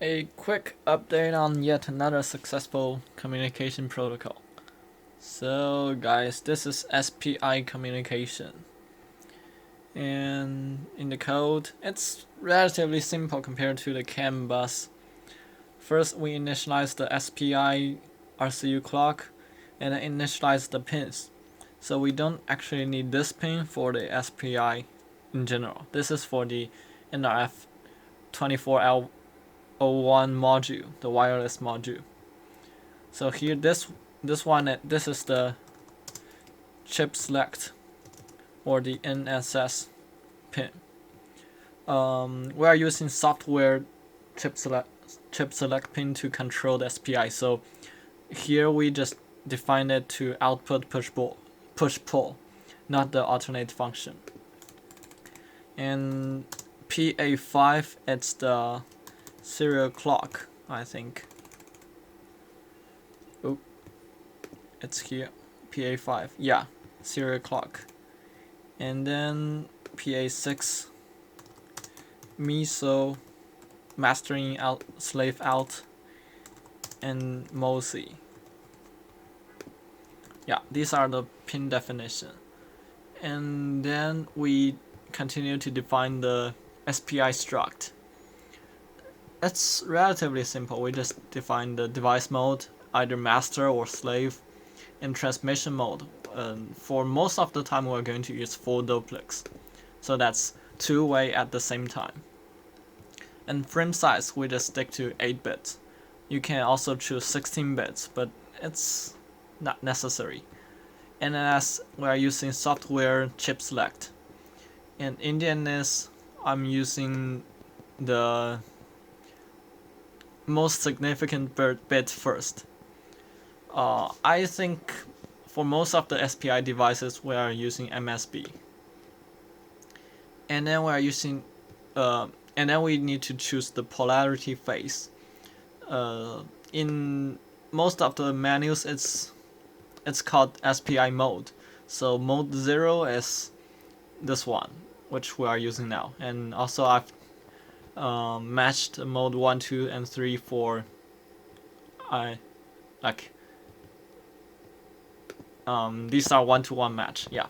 A quick update on yet another successful communication protocol. So guys, this is SPI communication. And in the code, it's relatively simple compared to the CAN bus. First, we initialize the SPI RCU clock and then initialize the pins. So we don't actually need this pin for the SPI in general. This is for the NRF 24L01 module, the wireless module. So here, this is the chip select or the NSS pin. We are using software chip select pin to control the SPI. So here we just define it to output push pull, not the alternate function. And PA5, it's the serial clock, I think. Oh, it's here. PA5, yeah, serial clock. And then PA6, MISO, mastering out, slave out, and MOSI. Yeah, these are the pin definition. And then we continue to define the SPI struct. It's relatively simple. We just define the device mode, either master or slave, and transmission mode. For most of the time, we're going to use full duplex, so that's two-way at the same time. And frame size, we just stick to 8 bits. You can also choose 16 bits, but it's not necessary. And as we are using software chip select, and Indianness, I'm using the most significant bit first. I think for most of the SPI devices we are using MSB, and then we are using and then we need to choose the polarity phase. In most of the menus, it's called SPI mode. So mode 0 is this one, which we are using now, and also I've matched mode 1, 2, and 3 for these are 1-to-1 match, yeah.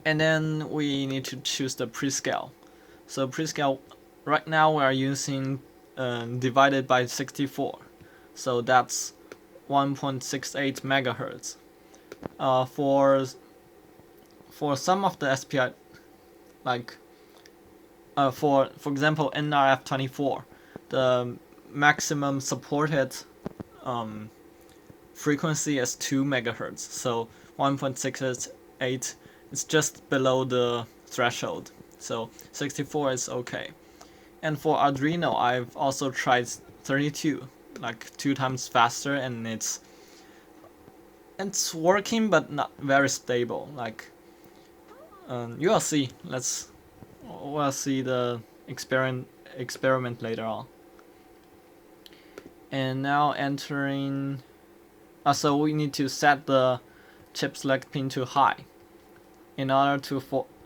And then we need to choose the prescale. So prescale, right now we are using divided by 64, so that's 1.68 megahertz. For some of the SPI, like for example NRF 24, the maximum supported frequency is 2 megahertz, so 1.68 is just below the threshold, so 64 is okay. And for Arduino, I've also tried 32, like 2 times faster, and it's working but not very stable. Like you'll see. We'll see the experiment later on. And now entering. So we need to set the chip select pin to high in order to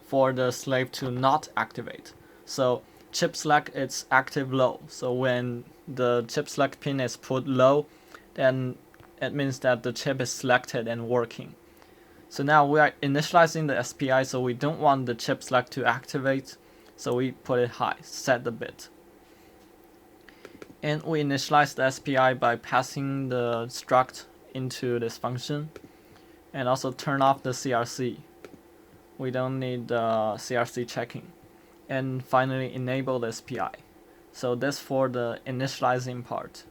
for the slave to not activate. So chip select is active low. So when the chip select pin is put low, then it means that the chip is selected and working. So now we are initializing the SPI, so we don't want the chip select to activate, so we put it high, set the bit. And we initialize the SPI by passing the struct into this function, and also turn off the CRC. We don't need the CRC checking. And finally enable the SPI. So that's for the initializing part.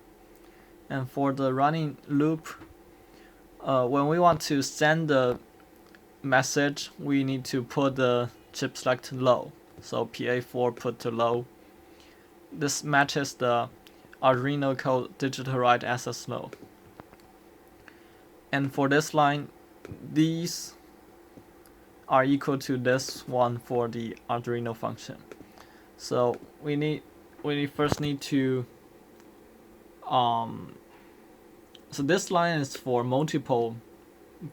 And for the running loop, when we want to send the message, we need to put the chip select low. So PA4 put to low. This matches the Arduino code digital write access low. And for this line, these are equal to this one for the Arduino function. So we first need to so this line is for multiple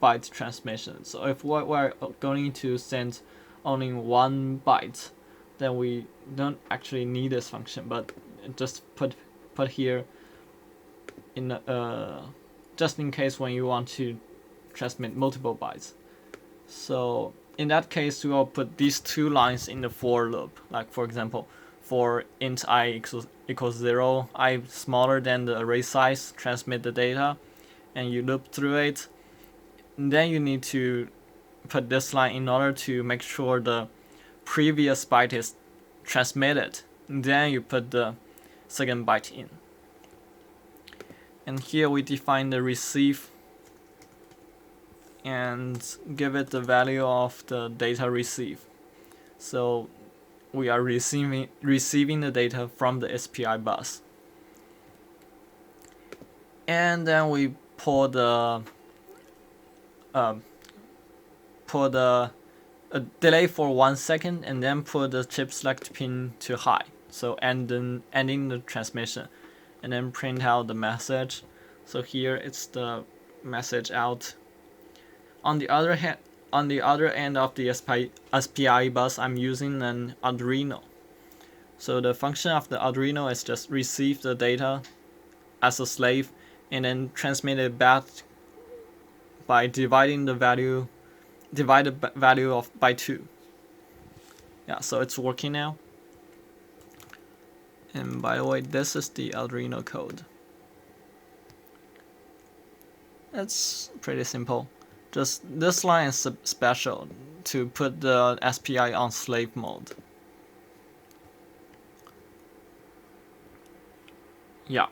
byte transmission. So if we're going to send only 1 byte, then we don't actually need this function. But just put here in just in case when you want to transmit multiple bytes. So in that case, we will put these two lines in the for loop. Like for example, for int I equals 0, I smaller than the array size, transmit the data, and you loop through it. And then you need to put this line in order to make sure the previous byte is transmitted. And then you put the second byte in. And here we define the receive and give it the value of the data received. So we are receiving the data from the SPI bus. And then we pull the delay for 1 second, and then put the chip select pin to high. So ending the transmission, and then print out the message. So here it's the message out. On the other end of the SPI bus, I'm using an Arduino. So the function of the Arduino is just receive the data as a slave and then transmit it back by dividing the value by 2. Yeah, so it's working now. And by the way, this is the Arduino code. It's pretty simple. Just this line is special to put the SPI on slave mode. Yeah.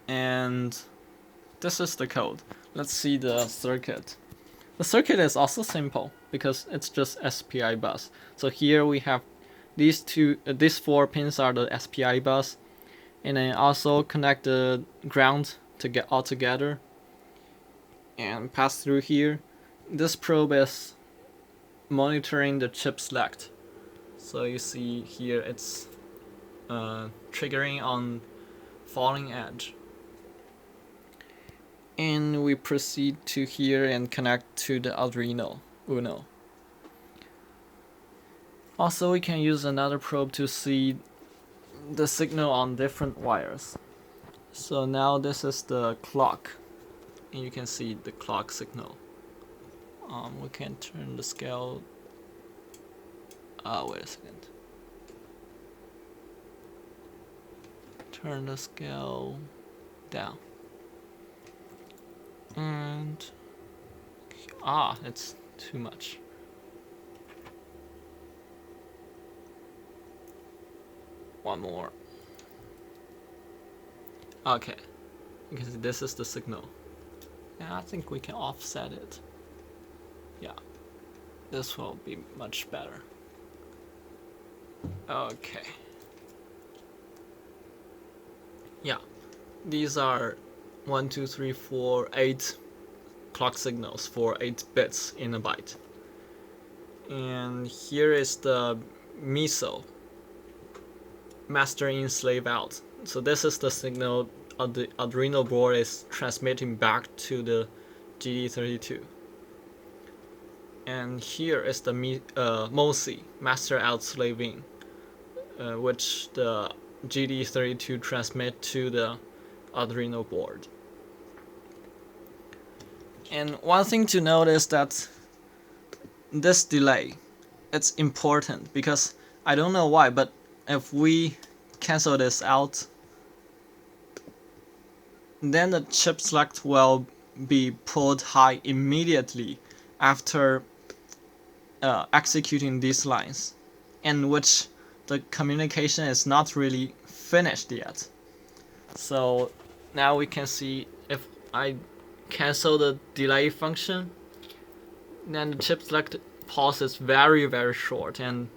And this is the code. Let's see the circuit. The circuit is also simple because it's just SPI bus. So here we have these 4 pins are the SPI bus, and then also connect the ground to get all together and pass through here. This probe is monitoring the chip select. So you see here it's triggering on falling edge. And we proceed to here and connect to the Arduino Uno. Also, we can use another probe to see the signal on different wires. So now this is the clock, and you can see the clock signal. We can turn the scale. Wait a second. Turn the scale down. And it's too much. One more. Okay, because this is the signal. And I think we can offset it. Yeah, this will be much better. Okay. Yeah, these are 1, 2, 3, 4, 8 clock signals for 8 bits in a byte. And here is the MISO, master in, slave out. So this is the signal the Arduino board is transmitting back to the GD32. And here is the MOSI, master out, slave in, which the GD32 transmit to the Arduino board. And one thing to note is that this delay, it's important because I don't know why, but if we cancel this out, then the chip select will be pulled high immediately after executing these lines, in which the communication is not really finished yet. So now we can see if I cancel the delay function, then the chip select pause is very, very short, and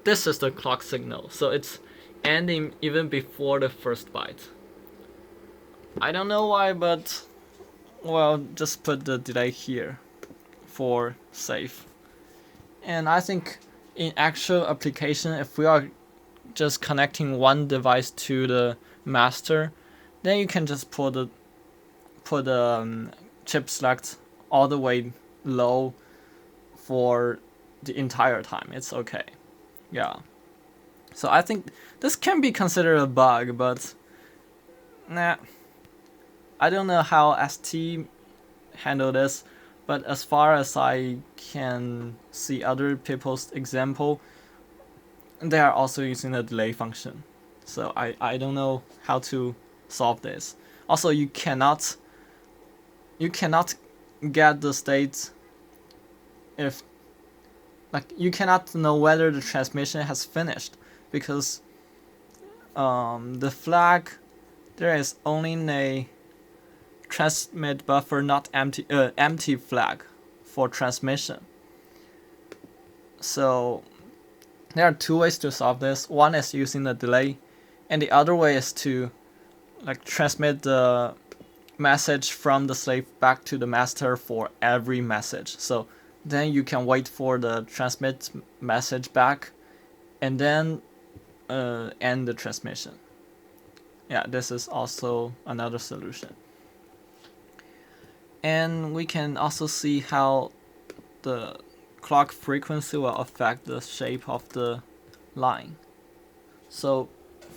this is the clock signal, so it's ending even before the first byte. I don't know why, but well, just put the delay here for safe. And I think in actual application, if we are just connecting one device to the master, then you can just put the chip select all the way low for the entire time. It's okay. Yeah. So I think This can be considered a bug, but nah, I don't know how ST handle this, but as far as I can see other people's example, they are also using the delay function. So I don't know how to solve this. Also, you cannot get the state if, like, you cannot know whether the transmission has finished, because the flag, there is only a transmit buffer not empty flag for transmission. So there are two ways to solve this. One is using the delay, and the other way is to like transmit the message from the slave back to the master for every message. So then you can wait for the transmit message back and then end the transmission. Yeah, this is also another solution. And we can also see how the clock frequency will affect the shape of the line. So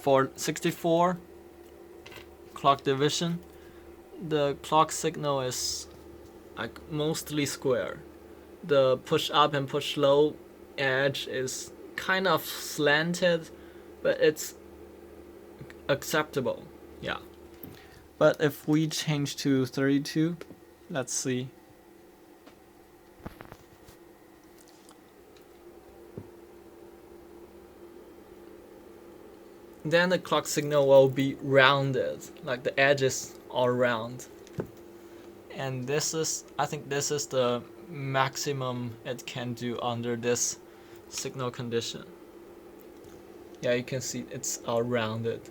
for 64 clock division, the clock signal is like mostly square. The push up and push low edge is kind of slanted, but it's acceptable. Yeah. But if we change to 32, let's see. Then the clock signal will be rounded, like the edges are round. And this is, I think this is the maximum it can do under this signal condition. Yeah, you can see it's all rounded.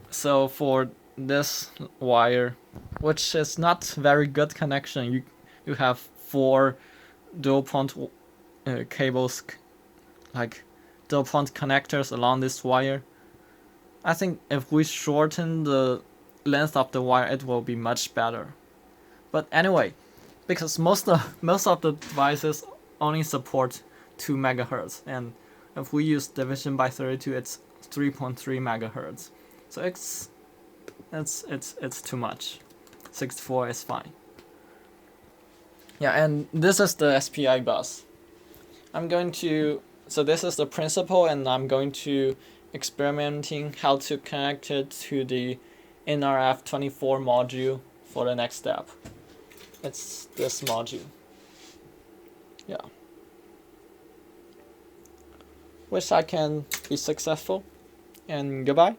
So for this wire, which is not very good connection, you have 4 dual point cables, like dual point connectors along this wire. I think if we shorten the length of the wire, it will be much better. But anyway, because most of the devices only support 2 megahertz, and if we use division by 32, it's 3.3 megahertz. So it's too much. 64 is fine. Yeah, and this is the SPI bus. So this is the principle, and I'm going to experimenting how to connect it to the NRF24 module for the next step. It's this module. Yeah. Wish I can be successful, and goodbye.